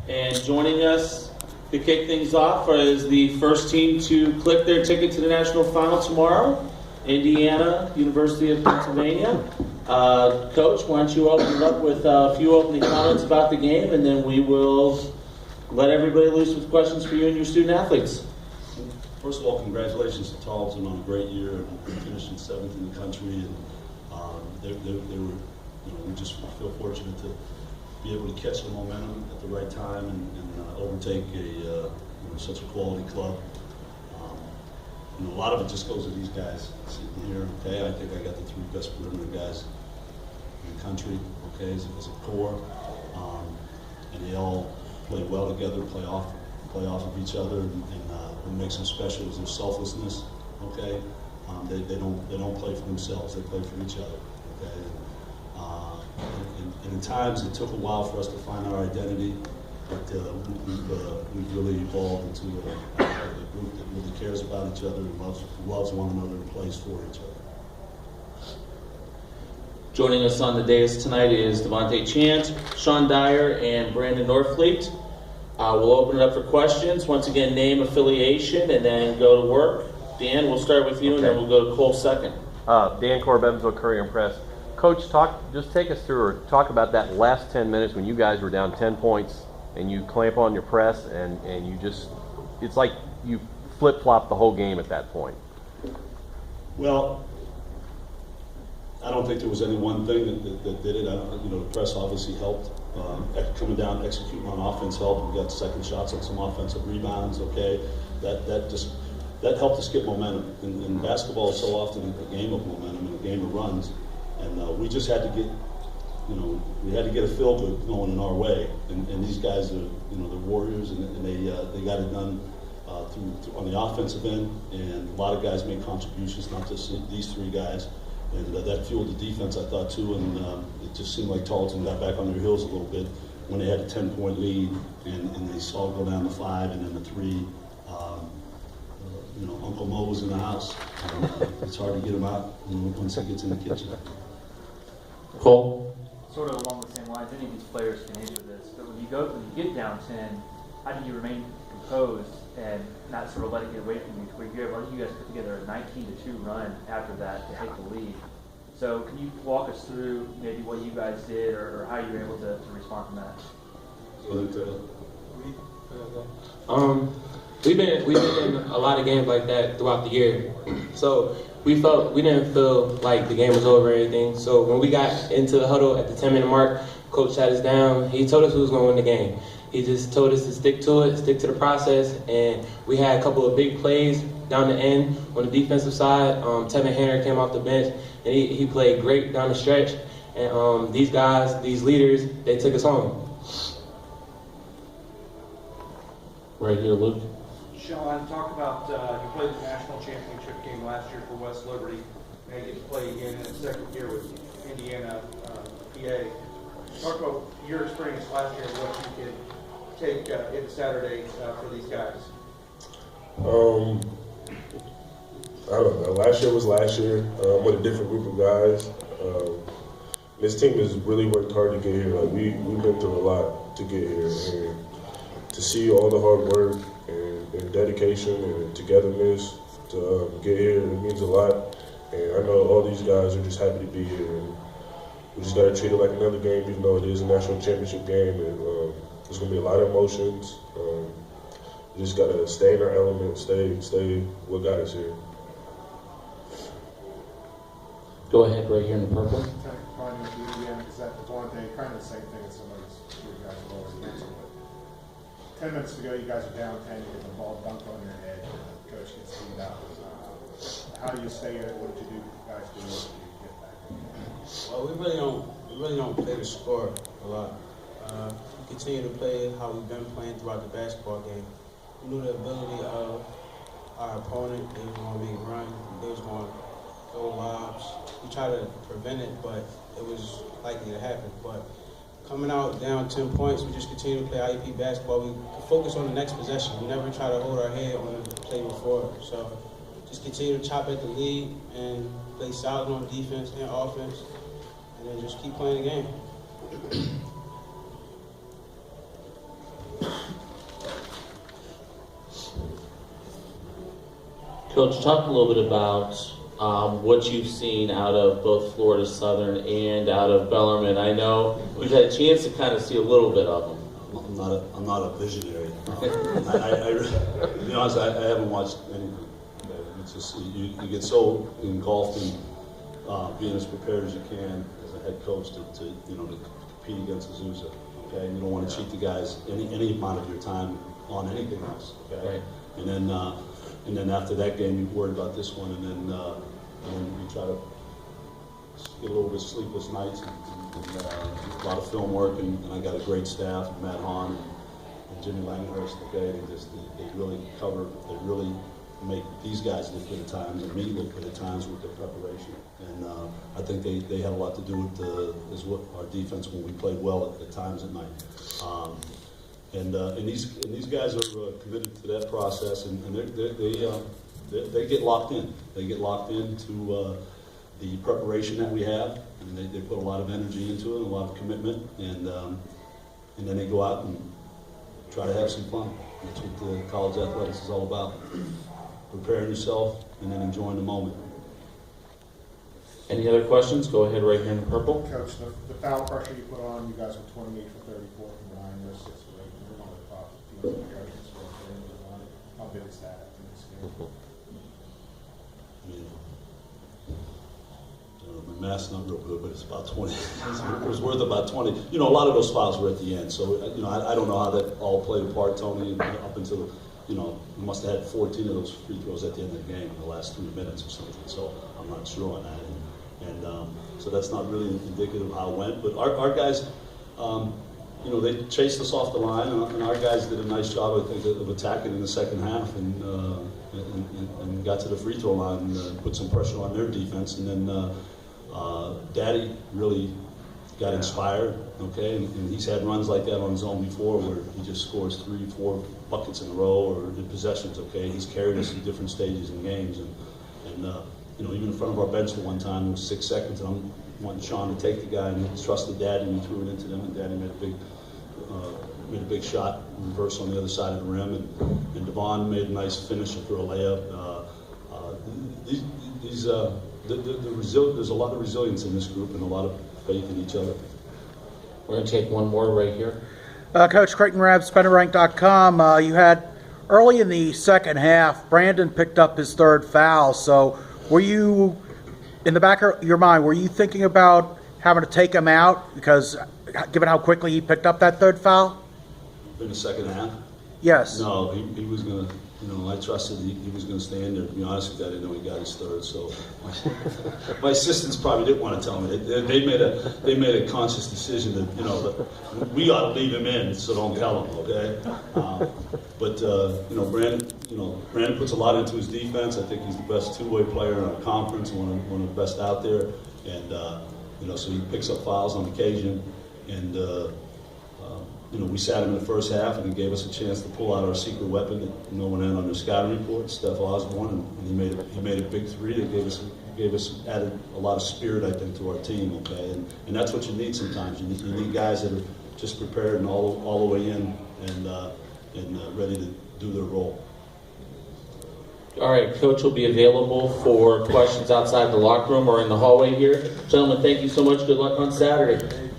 And joining us to kick things off is the first team to click their ticket to the national final tomorrow, Indiana, University of Pennsylvania. Coach, why don't you open it up with a few opening comments about the game, and then we will let everybody loose with questions for you and your student athletes. First of all, congratulations to Tarleton on a great year, finishing 7th in the country, and they were, we just feel fortunate to be able to catch the momentum at the right time and overtake such a quality club. A lot of it just goes to these guys sitting here. Okay, I think I got the 3 best perimeter guys in the country. Okay, as a core, and they all play well together, play off of each other, and what makes them special is their selflessness. Okay, they don't play for themselves; they play for each other. Okay, and at times it took a while for us to find our identity, but we've really evolved into a group that really cares about each other and loves one another and plays for each other. Joining us on the dais tonight is Devante Chance, Shawn Dyer, and Brandon Norfleet. We'll open it up for questions. Once again, name, affiliation, and then go to work. Dan, we'll start with you, and then we'll go to Cole second. Dan Korb, Evansville Courier and Press. Coach, just take us through or talk about that last 10 minutes when you guys were down 10 points and you clamp on your press and you just, it's like you flip-flop the whole game at that point. Well, I don't think there was any one thing that did it. The press obviously helped. Coming down, executing on offense helped. We got second shots on some offensive rebounds. Okay, that helped us get momentum. And basketball is so often a game of momentum and a game of runs. And we just had to get, we had to get a feel good going in our way. And these guys are, they're warriors, and they got it done through on the offensive end. And a lot of guys made contributions, not just these 3 guys. And that fueled the defense, I thought, too. And it just seemed like Tarleton got back on their heels a little bit when they had a 10-point lead, and they saw it go down to 5, and then the 3. Uncle Mo was in the house. It's hard to get him out once he gets in the kitchen. Cole? Sort of along the same lines, any of these players can answer this, but when you get down 10, how do you remain composed and not sort of let it get away from you to where you guys put together a 19-2 run after that to take the lead? So can you walk us through maybe what you guys did or how you were able to respond from that? We've been in a lot of games like that throughout the year. So we didn't feel like the game was over or anything. So when we got into the huddle at the 10-minute mark, Coach sat us down. He told us who was going to win the game. He just told us to stick to it, stick to the process, and we had a couple of big plays down the end on the defensive side. Tevin Hanner came off the bench, and he played great down the stretch. And these guys, these leaders, they took us home. Right here, Luke. Shawn, talk about you played the national championship game last year for West Liberty. Now you get to play again in the second year with Indiana, PA. Talk about your experience last year and what you could take into Saturday for these guys. I don't know. Last year was last year with a different group of guys. This team has really worked hard to get here. Like we've been through a lot to get here, and to see all the hard work and dedication and togetherness to get here, it means a lot. And I know all these guys are just happy to be here. And we just got to treat it like another game, even though it is a national championship game. And there's going to be a lot of emotions. We just got to stay in our element, stay what got us here. Go ahead, right here in the purple. Because that Devante, kind of the same thing as some of you guys have always mentioned. But 10 minutes ago, you guys are down 10, you get the ball dunked on your head, coach gets beat up. How do you stay in it? What did you guys do to get back? Well, we really don't play the score a lot. We continue to play how we've been playing throughout the basketball game. We knew the ability of our opponent. They was going to make runs. They was going to go lobs. We tried to prevent it, but it was likely to happen. But coming out down 10 points, we just continue to play IUP basketball. We focus on the next possession. We never try to hold our head on the play before. So just continue to chop at the lead and play solid on defense and offense, and then just keep playing the game. Coach, talk a little bit about what you've seen out of both Florida Southern and out of Bellarmine. I know we've had a chance to kind of see a little bit of them. I'm not a visionary. To be honest, I haven't watched anything. It's just you get so engulfed in being as prepared as you can as a head coach to compete against Azusa. Okay, and you don't want to cheat the guys any amount of your time on anything else. Okay, right. And then after that game, you worry about this one, and then you try to get a little bit of sleepless nights and a lot of film work, and I got a great staff, Matt Hahn and Jimmy Langhurst. Okay, they really cover, they really make these guys look good at times and me look good at times with their preparation. And I think they had a lot to do with our defense when we played well at times at night. And these guys are committed to that process, and they get locked in. They get locked into the preparation that we have, and they put a lot of energy into it, and a lot of commitment, and then they go out and try to have some fun. That's what the college athletics is all about. Preparing yourself and then enjoying the moment. Any other questions? Go ahead right here in the purple. Coach, the foul pressure you put on, you guys were 28 for 34 combined, those 6 for 8. You're one of the top teams in the country in scoring for anyone. How big is that in this game? I mean, my math's not real good, but it's about 20. It was worth about 20. A lot of those fouls were at the end, so I don't know how that all played a part, Tony, up until you must have had 14 of those free throws at the end of the game in the last 3 minutes or something. So I'm not sure on that, and so that's not really indicative of how it went. But our guys, they chased us off the line, and our guys did a nice job, I think, of attacking in the second half, and got to the free throw line and put some pressure on their defense, and then Daddy really got inspired, okay, and he's had runs like that on his own before where he just scores 3-4 buckets in a row or in possessions, okay. He's carried us in different stages in games, and even in front of our bench the one time, it was 6 seconds, and I'm wanting Shawn to take the guy, and he trusted Daddy, and he threw it into them, and Daddy made a big shot, reverse on the other side of the rim, and Devon made a nice finish for a layup. There's a lot of resilience in this group and a lot of faith in each other. We're going to take one more right here. Coach Creighton Rabs, SpenderRank.com. You had early in the second half, Brandon picked up his 3rd foul. So were you, in the back of your mind, were you thinking about having to take him out because given how quickly he picked up that 3rd foul? In the second half? Yes. No, he was going to, I trusted he was going to stay in there. To be honest with you, I didn't know he got his 3rd. So my assistants probably didn't want to tell me. They made a conscious decision that, that we ought to leave him in, so don't tell him, okay? But Brandon puts a lot into his defense. I think he's the best two-way player in our conference, one of the best out there. And, so he picks up fouls on occasion. And, we sat him in the first half, and he gave us a chance to pull out our secret weapon that no one had on their scouting report, Steph Osborne, and he made a big 3 that added a lot of spirit, I think, to our team. Okay, and that's what you need sometimes. You need guys that are just prepared and all the way in and ready to do their role. All right, Coach will be available for questions outside the locker room or in the hallway here. Gentlemen, thank you so much. Good luck on Saturday.